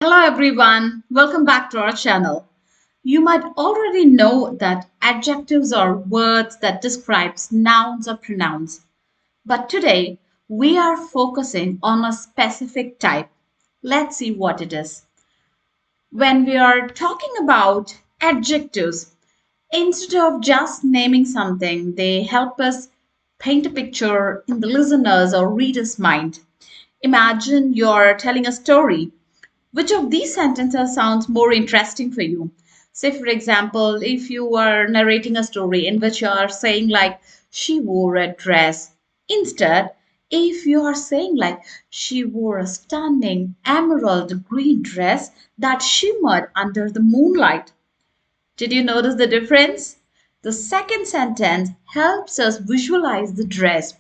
Hello everyone, welcome back to our channel. You might already know that adjectives are words that describes nouns or pronouns. But today we are focusing on a specific type. Let's see what it is. When we are talking about adjectives, instead of just naming something, they help us paint a picture in the listener's or reader's mind. Imagine you're telling a story. Which of these sentences sounds more interesting for you? Say, for example, if you are narrating a story in which you are saying, like, she wore a dress. Instead, if you are saying, like, she wore a stunning emerald green dress that shimmered under the moonlight. Did you notice the difference? The second sentence helps us visualize the dress.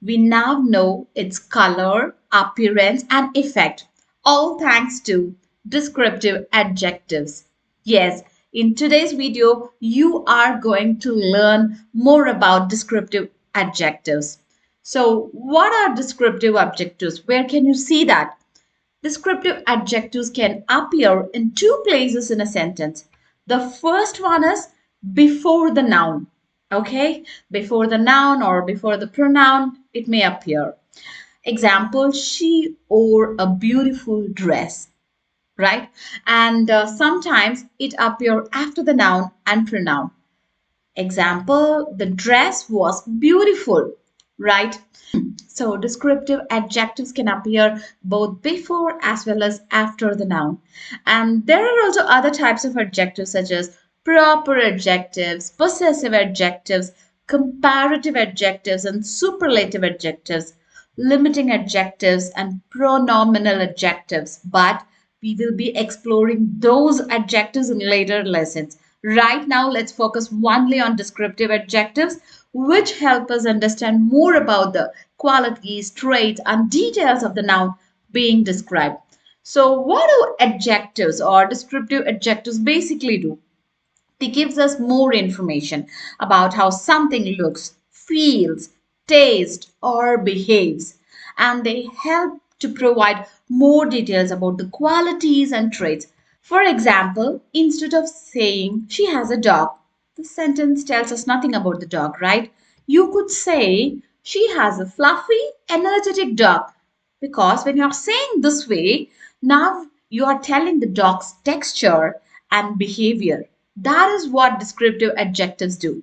We now know its color, appearance, and effect, all thanks to descriptive adjectives. Yes, in today's video, you are going to learn more about descriptive adjectives. So, what are descriptive adjectives? Where can you see that? Descriptive adjectives can appear in two places in a sentence. The first one is before the noun. Okay, before the noun or before the pronoun, it may appear. Example, she wore a beautiful dress, right? And sometimes it appear after the noun and pronoun. Example, the dress was beautiful, right? So descriptive adjectives can appear both before as well as after the noun. And there are also other types of adjectives such as proper adjectives, possessive adjectives, comparative adjectives, and superlative adjectives, limiting adjectives, and pronominal adjectives. But we will be exploring those adjectives in later lessons. Right now, let's focus only on descriptive adjectives, which help us understand more about the qualities, traits, and details of the noun being described. So, what do adjectives or descriptive adjectives basically do? They gives us more information about how something looks, feels, tastes, or behaves, and they help to provide more details about the qualities and traits. For example, instead of saying she has a dog, the sentence tells us nothing about the dog, right? You could say she has a fluffy, energetic dog, because when you're saying this way, now you are telling the dog's texture and behavior. That is what descriptive adjectives do.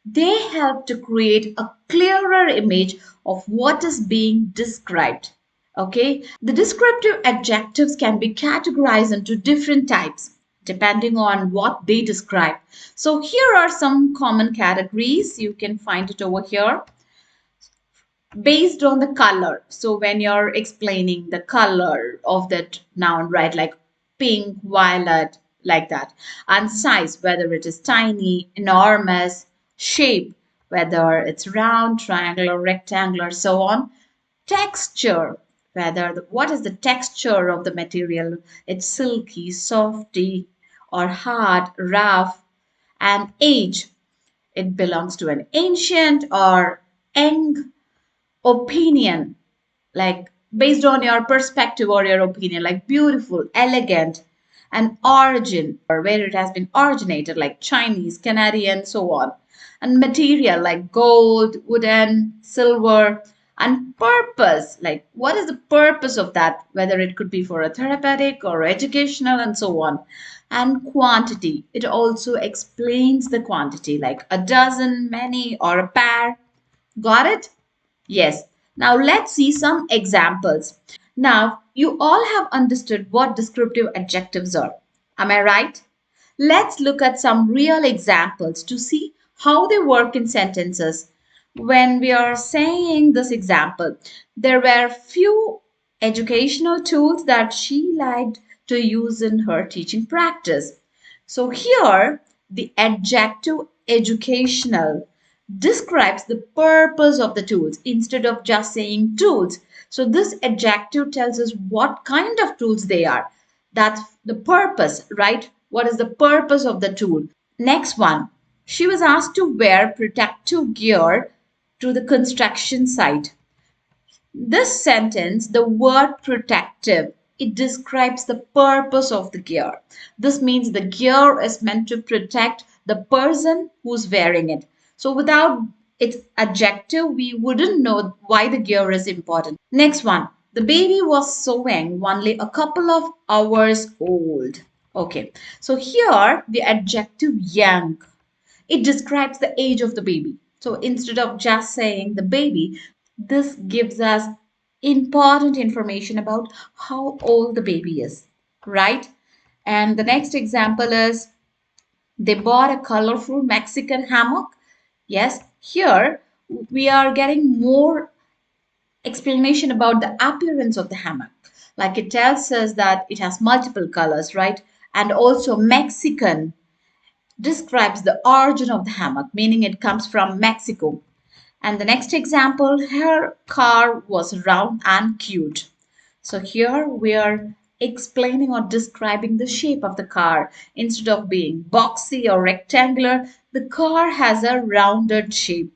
They help to create a clearer image of what is being described. Okay, the descriptive adjectives can be categorized into different types depending on what they describe. So, here are some common categories. You can find it over here based on the color. So when you're explaining the color of that noun, right, like pink, violet, like that, and size, whether it is tiny, enormous, shape, whether it's round, triangular, rectangular, so on, texture, what is the texture of the material, it's silky, softy, or hard, rough, and age, it belongs to an ancient or young opinion, like based on your perspective or your opinion, like beautiful, elegant, and origin, or where it has been originated, like Chinese, Canadian, so on, and material like gold, wooden, silver, and purpose, like what is the purpose of that, whether it could be for a therapeutic or educational, and so on. And quantity, it also explains the quantity, like a dozen, many, or a pair. Got it? Yes. Now let's see some examples. Now you all have understood what descriptive adjectives are. Am I right? Let's look at some real examples to see how they work in sentences. When we are saying this example, there were few educational tools that she liked to use in her teaching practice. So here, the adjective educational describes the purpose of the tools instead of just saying tools. So this adjective tells us what kind of tools they are. That's the purpose, right? What is the purpose of the tool? Next one, she was asked to wear protective gear to the construction site. This sentence, the word protective it describes the purpose of the gear. This means the gear is meant to protect the person who's wearing it. So without its adjective, we wouldn't know why the gear is important. Next one. The baby was sewing only a couple of hours old. Okay. So here the adjective young, it describes the age of the baby. So instead of just saying the baby, this gives us important information about how old the baby is, right? And the next example is they bought a colorful Mexican hammock. Yes, here we are getting more explanation about the appearance of the hammock. Like it tells us that it has multiple colors, right? And also Mexican describes the origin of the hammock, meaning it comes from Mexico. And the next example, her car was round and cute. So here we are explaining or describing the shape of the car. Instead of being boxy or rectangular, the car has a rounded shape.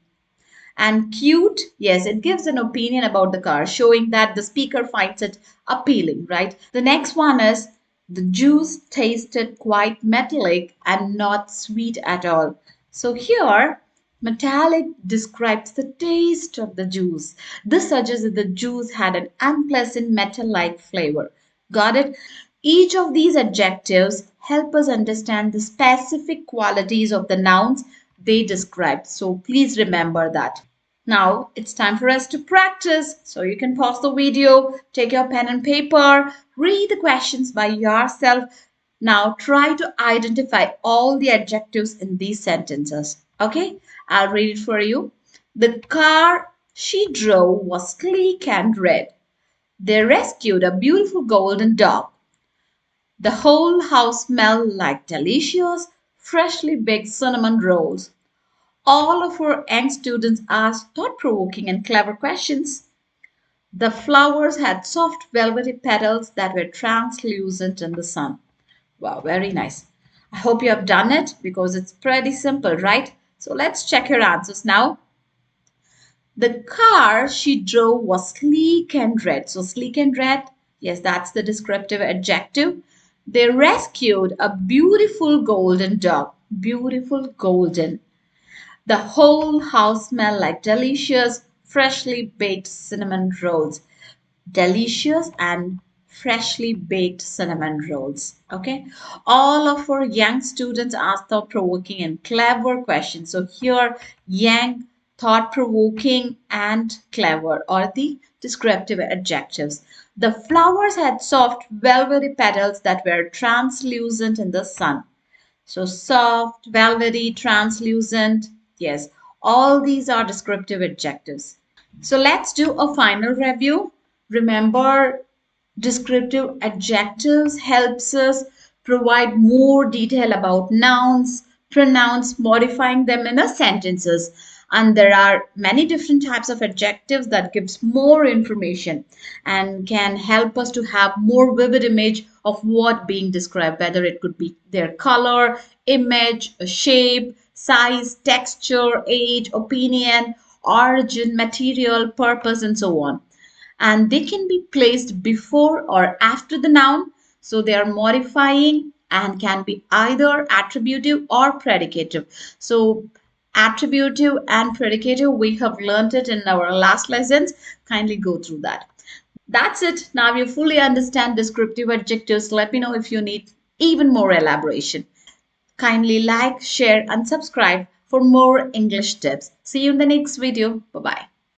And cute, yes, it gives an opinion about the car, showing that the speaker finds it appealing, right? The next one is the juice tasted quite metallic and not sweet at all. So here, metallic describes the taste of the juice. This suggests that the juice had an unpleasant metal-like flavor. Got it? Each of these adjectives help us understand the specific qualities of the nouns they describe. So please remember that. Now it's time for us to practice. So you can pause the video, take your pen and paper, read the questions by yourself. Now try to identify all the adjectives in these sentences. Okay, I'll read it for you. The car she drove was sleek and red. They rescued a beautiful golden dog. The whole house smelled like delicious, freshly baked cinnamon rolls. All of our young students asked thought provoking and clever questions. The flowers had soft, velvety petals that were translucent in the sun. Wow, very nice. I hope you have done it because it's pretty simple, right? So let's check your answers now. The car she drove was sleek and red. So, sleek and red, yes, that's the descriptive adjective. They rescued a beautiful golden dog. Beautiful golden. The whole house smelled like delicious, freshly baked cinnamon rolls. Delicious and freshly baked cinnamon rolls. Okay. All of our young students asked thought provoking and clever questions. So here, young, thought provoking, and clever are the descriptive adjectives. The flowers had soft, velvety petals that were translucent in the sun. So soft, velvety, translucent. Yes, all these are descriptive adjectives. So let's do a final review. Remember, descriptive adjectives helps us provide more detail about nouns, pronouns, modifying them in a sentences. And there are many different types of adjectives that gives more information and can help us to have more vivid image of what being described, whether it could be their color, image, shape, size, texture, age, opinion, origin, material, purpose, and so on. And they can be placed before or after the noun. So they are modifying and can be either attributive or predicative. So attributive and predicative, we have learned it in our last lessons. Kindly go through that. That's it. Now you fully understand descriptive adjectives. Let me know if you need even more elaboration. Kindly like, share, and subscribe for more English tips. See you in the next video. Bye bye.